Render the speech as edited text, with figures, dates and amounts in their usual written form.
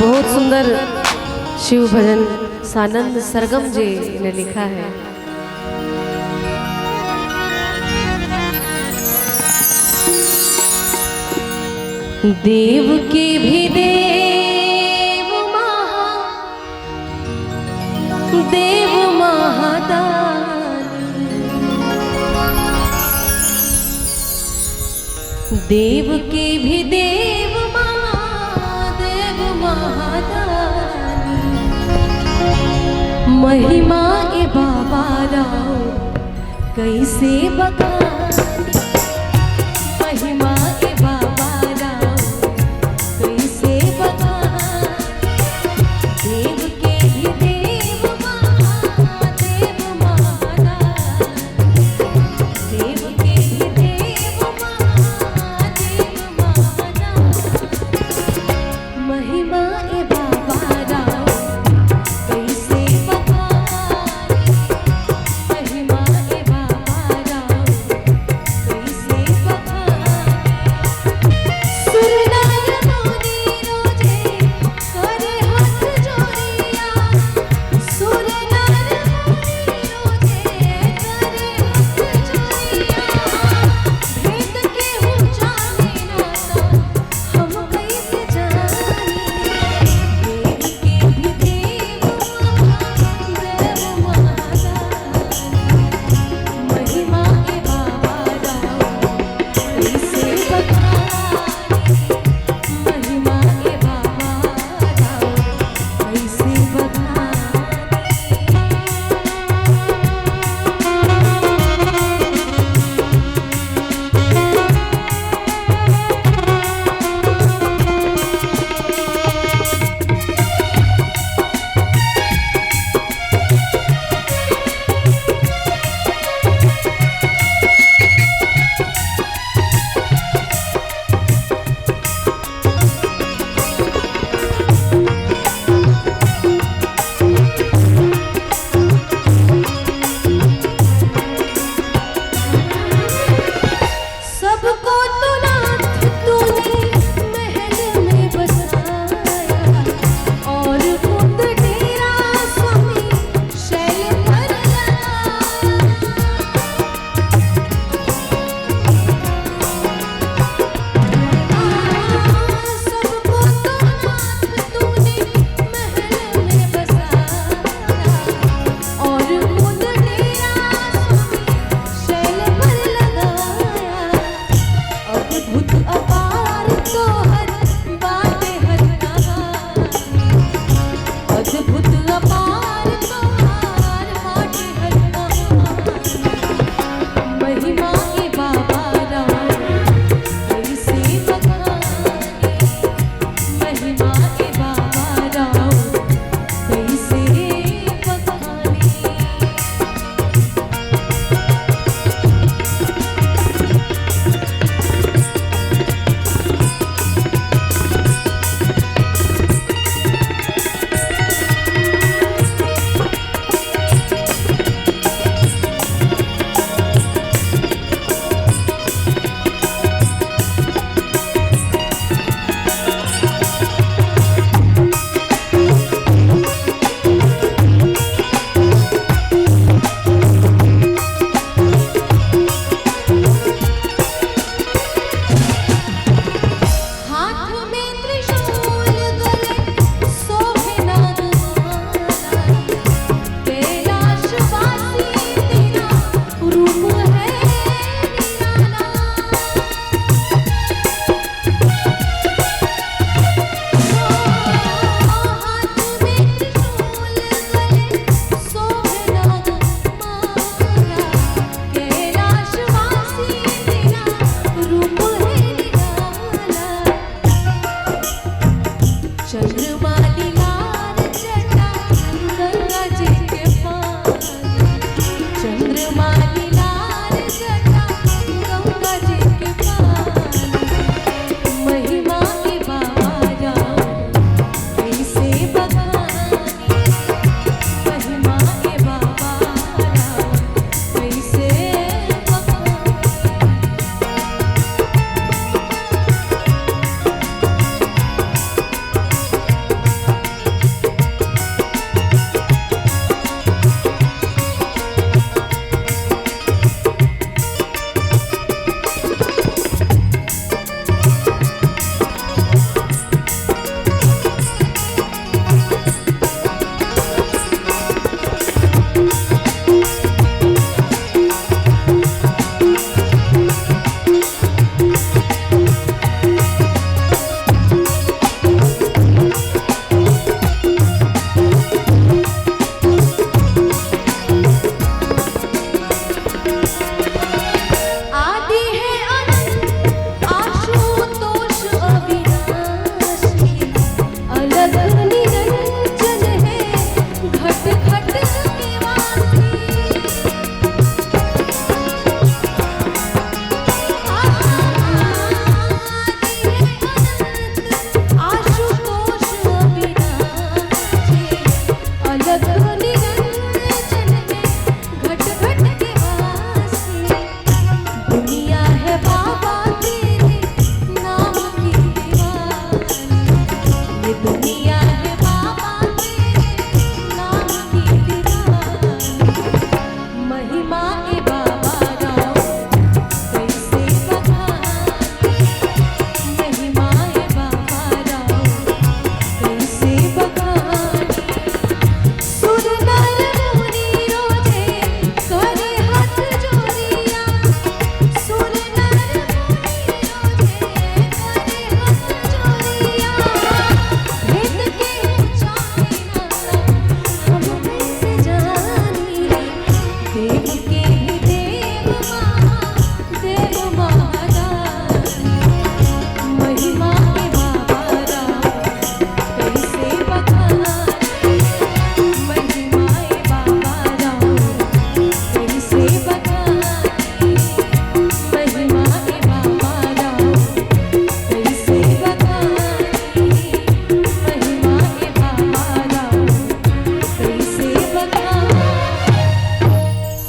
बहुत सुंदर शिव भजन सानंद सरगम जी ने लिखा है। देव के भी देव महादानी, देव के भी देव महादानी, महिमा ए बाबा राव कैसे बखानी, महिमा ए बाबा राव कैसे बखानी, देव के भी देव महादानी, देव के भी देव महादानी, महिमा ए बाबा राव कैसे बखानी, महिमा ए बाबा राव कैसे बखानी। सुरनार मोदी रोजे करे हाथ जोड़िया, सुरनार मोदी रोजे करे हाथ जोड़िया, भेद के हूँ जाने ना तो हम कैसे जानी, दुनिया